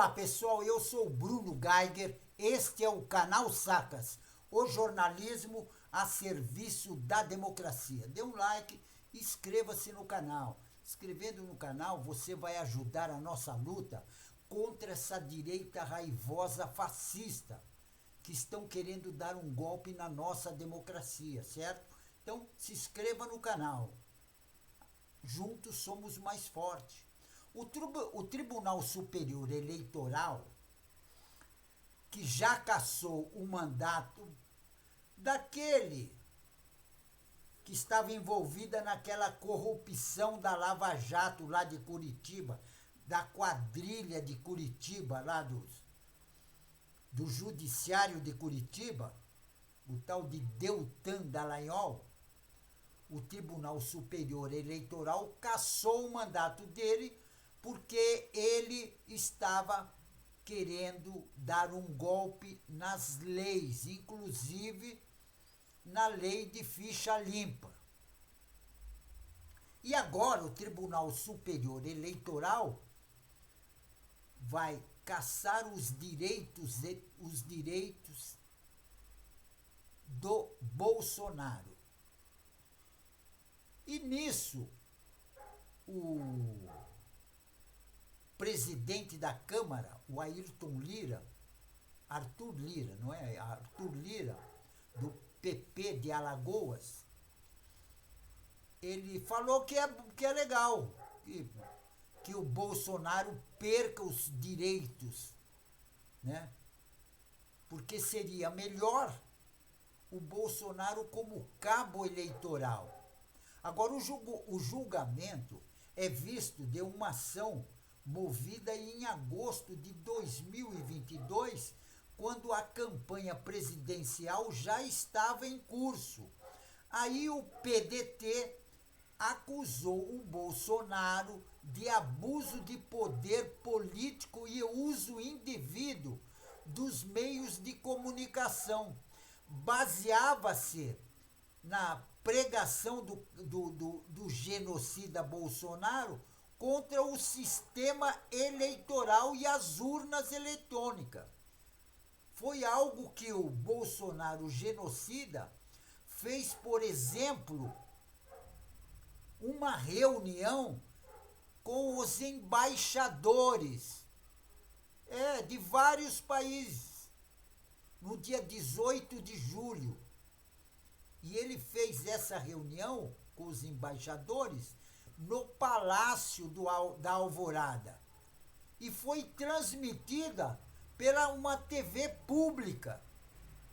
Olá pessoal, eu sou o Bruno Geiger, este é o canal Sacas, o jornalismo a serviço da democracia. Dê um like e inscreva-se no canal. Inscrevendo no canal, você vai ajudar a nossa luta contra essa direita raivosa fascista que estão querendo dar um golpe na nossa democracia, certo? Então, se inscreva no canal. Juntos somos mais fortes. O Tribunal Superior Eleitoral, que já cassou o mandato daquele que estava envolvida naquela corrupção da Lava Jato lá de Curitiba, da quadrilha de Curitiba, lá do Judiciário de Curitiba, o tal de Deltan Dallagnol, o Tribunal Superior Eleitoral cassou o mandato dele porque ele estava querendo dar um golpe nas leis, inclusive na lei de ficha limpa. E agora o Tribunal Superior Eleitoral vai cassar os direitos do Bolsonaro. E nisso, o presidente da Câmara, o Arthur Lira, não é? Arthur Lira, do PP de Alagoas, ele falou que é legal que o Bolsonaro perca os direitos, né? Porque seria melhor o Bolsonaro como cabo eleitoral. Agora, o julgamento é visto de uma ação movida em agosto de 2022, quando a campanha presidencial já estava em curso. Aí o PDT acusou o Bolsonaro de abuso de poder político e uso indevido dos meios de comunicação. Baseava-se na pregação do genocida Bolsonaro contra o sistema eleitoral e as urnas eletrônicas. Foi algo que o Bolsonaro genocida fez, por exemplo, uma reunião com os embaixadores de vários países, no dia 18 de julho. E ele fez essa reunião com os embaixadores no Palácio da Alvorada. E foi transmitida pela uma TV pública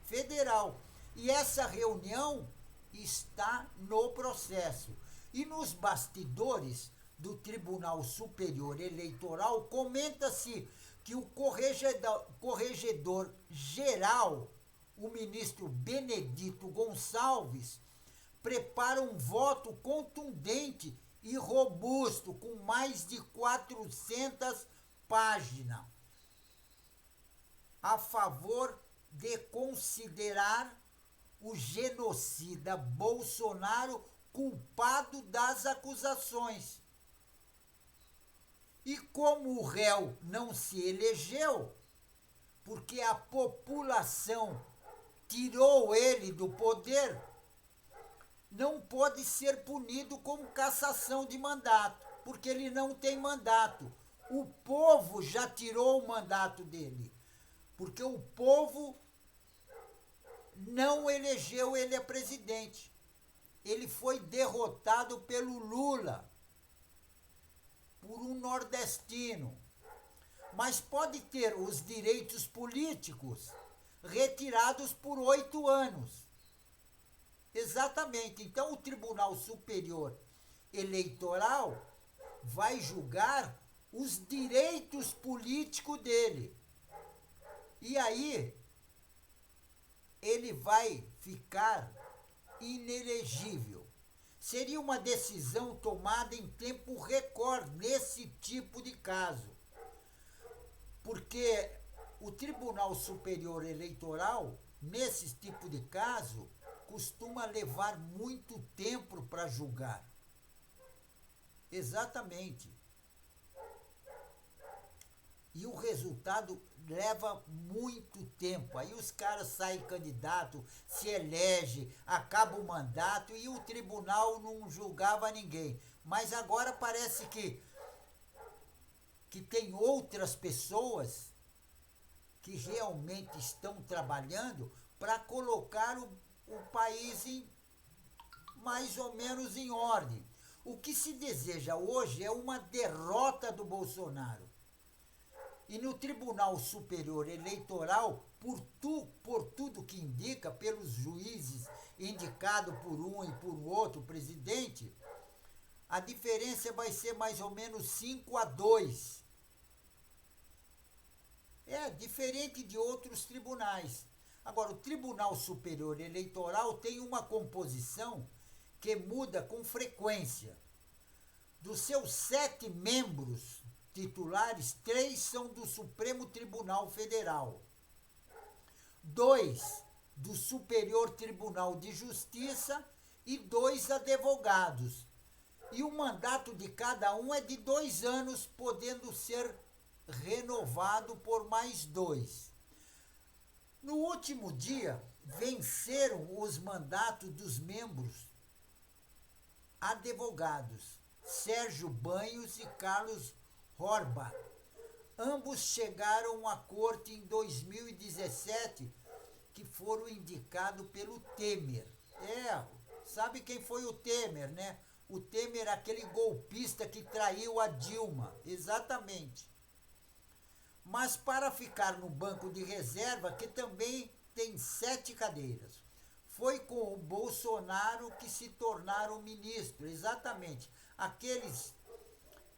federal. E essa reunião está no processo. E nos bastidores do Tribunal Superior Eleitoral comenta-se que o corregedor geral, o ministro Benedito Gonçalves, prepara um voto contundente e robusto, com mais de 400 páginas, a favor de considerar o genocida Bolsonaro culpado das acusações. E como o réu não se elegeu, porque a população tirou ele do poder, não pode ser punido com cassação de mandato, porque ele não tem mandato. O povo já tirou o mandato dele, porque o povo não elegeu ele a presidente. Ele foi derrotado pelo Lula, por um nordestino. Mas pode ter os direitos políticos retirados por 8 anos. Exatamente. Então, o Tribunal Superior Eleitoral vai julgar os direitos políticos dele. E aí, ele vai ficar inelegível. Seria uma decisão tomada em tempo recorde nesse tipo de caso. Porque o Tribunal Superior Eleitoral, nesse tipo de caso, costuma levar muito tempo para julgar. Exatamente. e o resultado leva muito tempo. Aí os caras saem candidato, se elege, acaba o mandato e o tribunal não julgava ninguém. Mas agora parece que tem outras pessoas que realmente estão trabalhando para colocar o país mais ou menos em ordem. O que se deseja hoje é uma derrota do Bolsonaro. E no Tribunal Superior Eleitoral, por tudo que indica, pelos juízes indicados por um e por outro presidente, a diferença vai ser mais ou menos 5-2. É diferente de outros tribunais. Agora, o Tribunal Superior Eleitoral tem uma composição que muda com frequência. Dos seus 7 membros titulares, 3 são do Supremo Tribunal Federal, 2 do Superior Tribunal de Justiça e 2 advogados. E o mandato de cada um é de 2 anos, podendo ser renovado por mais 2. No último dia, venceram os mandatos dos membros advogados Sérgio Banhos e Carlos Horbach. Ambos chegaram à corte em 2017, que foram indicados pelo Temer. Sabe quem foi o Temer, né? O Temer, aquele golpista que traiu a Dilma, exatamente. Mas para ficar no banco de reserva, que também tem 7 cadeiras. Foi com o Bolsonaro que se tornaram ministros, exatamente. Aqueles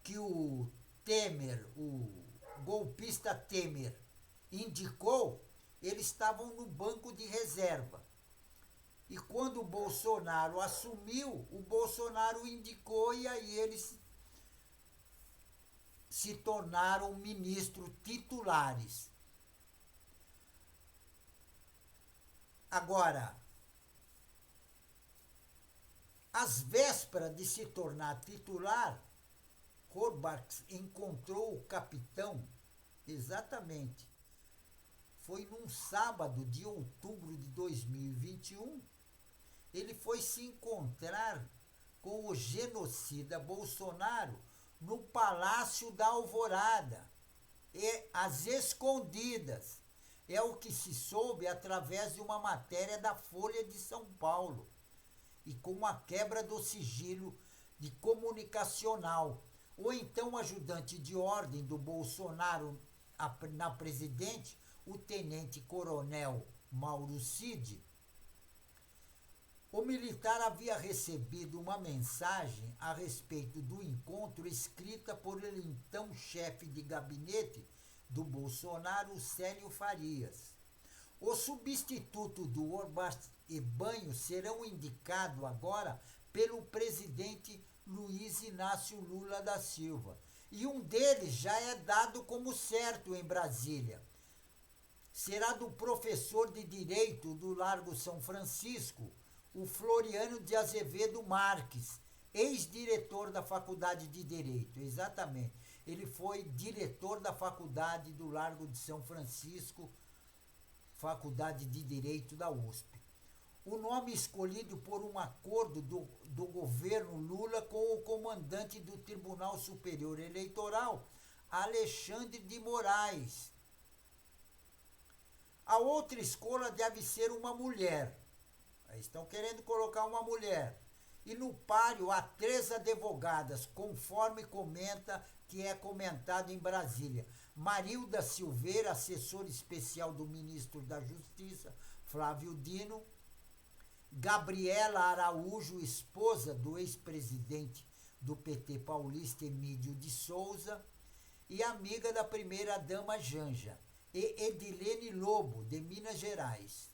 que o Temer, o golpista Temer, indicou, eles estavam no banco de reserva. E quando o Bolsonaro assumiu, o Bolsonaro indicou e aí eles se tornaram ministros titulares. Agora, às vésperas de se tornar titular, Horbach encontrou o capitão, exatamente, foi num sábado de outubro de 2021, ele foi se encontrar com o genocida Bolsonaro no Palácio da Alvorada, às escondidas. É o que se soube através de uma matéria da Folha de São Paulo. E com a quebra do sigilo de comunicacional. Ou então o ajudante de ordem do Bolsonaro na presidente, o tenente-coronel Mauro Cid, o militar havia recebido uma mensagem a respeito do encontro escrita por ele então chefe de gabinete do Bolsonaro, Célio Farias. O substituto do Horbach e Banhos serão indicados agora pelo presidente Luiz Inácio Lula da Silva. E um deles já é dado como certo em Brasília. Será do professor de Direito do Largo São Francisco, o Floriano de Azevedo Marques, ex-diretor da Faculdade de Direito, exatamente. Ele foi diretor da Faculdade do Largo de São Francisco, Faculdade de Direito da USP. O nome escolhido por um acordo do governo Lula com o comandante do Tribunal Superior Eleitoral, Alexandre de Moraes. A outra escolha deve ser uma mulher. Estão querendo colocar uma mulher. E no páreo há 3 advogadas, conforme comenta que é comentado em Brasília. Marilda Silveira, assessora especial do ministro da Justiça, Flávio Dino. Gabriela Araújo, esposa do ex-presidente do PT paulista, Emílio de Souza. E amiga da primeira-dama Janja. E Edilene Lobo, de Minas Gerais.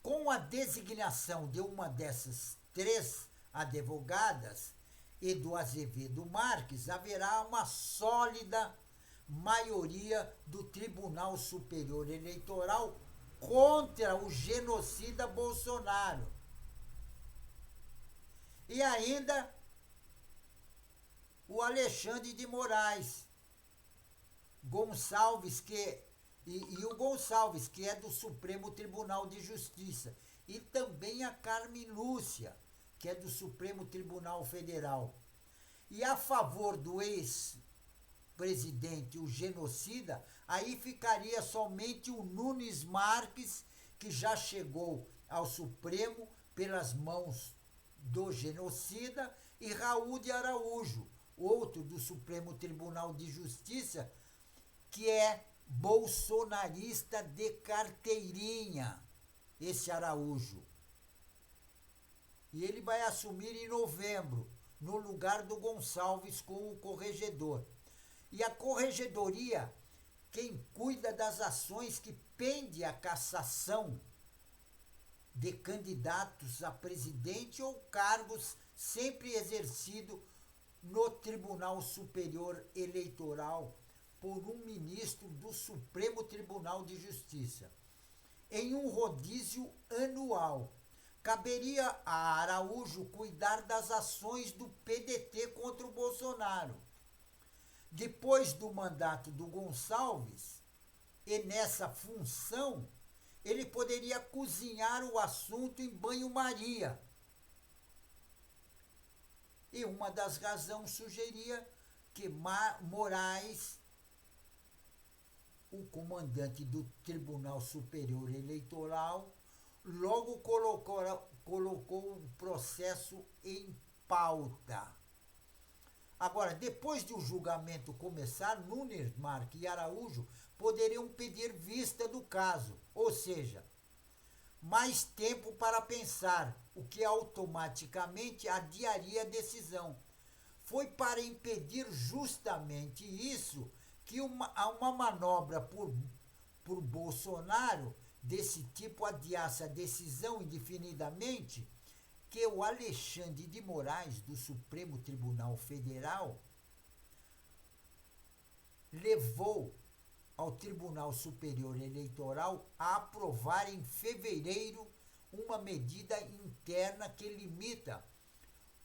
Com a designação de uma dessas 3 advogadas e do Azevedo Marques, haverá uma sólida maioria do Tribunal Superior Eleitoral contra o genocida Bolsonaro. E ainda o Alexandre de Moraes, Gonçalves, e o Gonçalves, que é do Supremo Tribunal de Justiça, e também a Carmen Lúcia, que é do Supremo Tribunal Federal. E a favor do ex-presidente, o genocida, aí ficaria somente o Nunes Marques, que já chegou ao Supremo pelas mãos do genocida, e Raul de Araújo, outro do Supremo Tribunal de Justiça, que é bolsonarista de carteirinha, esse Araújo. E ele vai assumir em novembro, no lugar do Gonçalves com o corregedor. E a corregedoria, quem cuida das ações que pende a cassação de candidatos a presidente ou cargos sempre exercido no Tribunal Superior Eleitoral por um ministro do Supremo Tribunal de Justiça. Em um rodízio anual, caberia a Araújo cuidar das ações do PDT contra o Bolsonaro. Depois do mandato do Gonçalves, e nessa função, ele poderia cozinhar o assunto em banho-maria. E uma das razões sugeria que Moraes, o comandante do Tribunal Superior Eleitoral, logo colocou o processo em pauta. Agora, depois do julgamento começar, Nunes Marques e Araújo poderiam pedir vista do caso, ou seja, mais tempo para pensar, o que automaticamente adiaria a decisão. Foi para impedir justamente isso que uma manobra por Bolsonaro desse tipo adiasse a decisão indefinidamente, que o Alexandre de Moraes, do Supremo Tribunal Federal, levou ao Tribunal Superior Eleitoral a aprovar em fevereiro uma medida interna que limita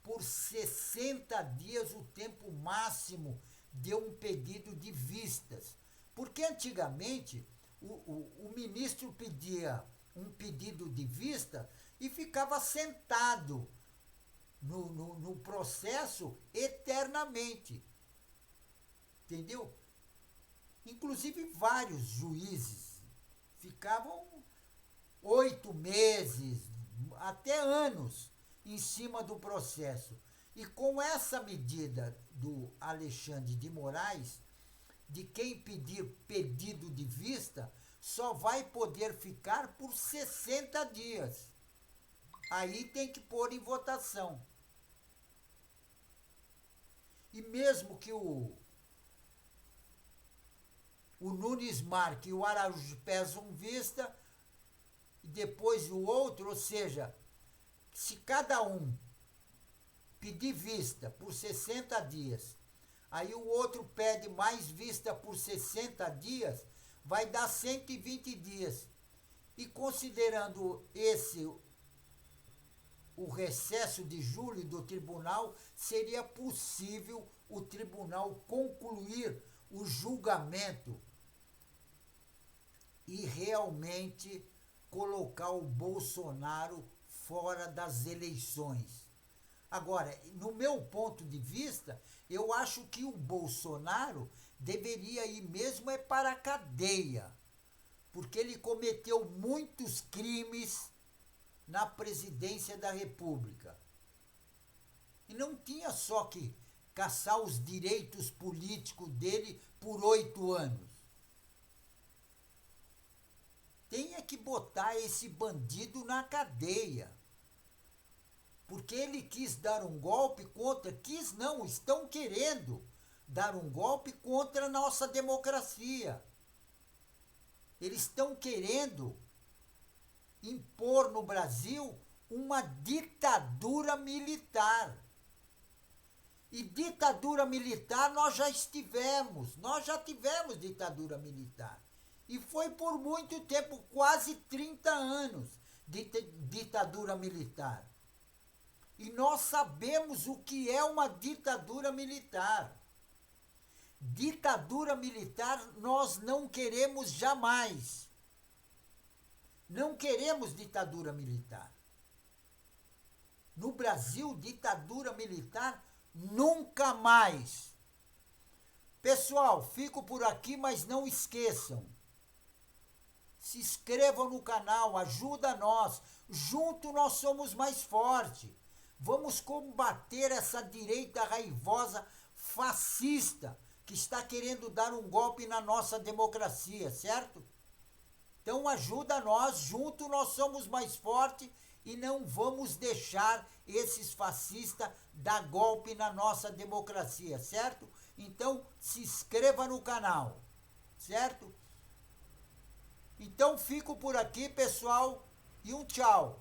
por 60 dias o tempo máximo de um pedido de vistas. Porque antigamente o ministro pedia um pedido de vista e ficava sentado no processo eternamente. Entendeu? Inclusive vários juízes ficavam 8 meses, até anos, em cima do processo. E com essa medida do Alexandre de Moraes, de quem pedir pedido de vista, só vai poder ficar por 60 dias. Aí tem que pôr em votação. E mesmo que o Nunes Marques e o Araújo peçam vista, e depois o outro, ou seja, se cada um pedir vista por 60 dias, aí o outro pede mais vista por 60 dias, vai dar 120 dias. E considerando o recesso de julho do tribunal, seria possível o tribunal concluir o julgamento e realmente colocar o Bolsonaro fora das eleições. Agora, no meu ponto de vista, eu acho que o Bolsonaro deveria ir mesmo para a cadeia, porque ele cometeu muitos crimes na presidência da República. E não tinha só que caçar os direitos políticos dele por 8 anos. Tinha que botar esse bandido na cadeia. Porque ele quis dar um golpe contra... Quis não, estão querendo dar um golpe contra a nossa democracia. Eles estão querendo impor no Brasil uma ditadura militar. E ditadura militar nós já tivemos ditadura militar. E foi por muito tempo, quase 30 anos de ditadura militar. E nós sabemos o que é uma ditadura militar. Ditadura militar nós não queremos jamais. Não queremos ditadura militar. No Brasil, ditadura militar nunca mais. Pessoal, fico por aqui, mas não esqueçam. Se inscrevam no canal, ajuda nós. Junto nós somos mais fortes. Vamos combater essa direita raivosa, fascista, que está querendo dar um golpe na nossa democracia, certo? Então ajuda nós, junto nós somos mais fortes e não vamos deixar esses fascistas dar golpe na nossa democracia, certo? Então se inscreva no canal, certo? Então fico por aqui, pessoal, e um tchau.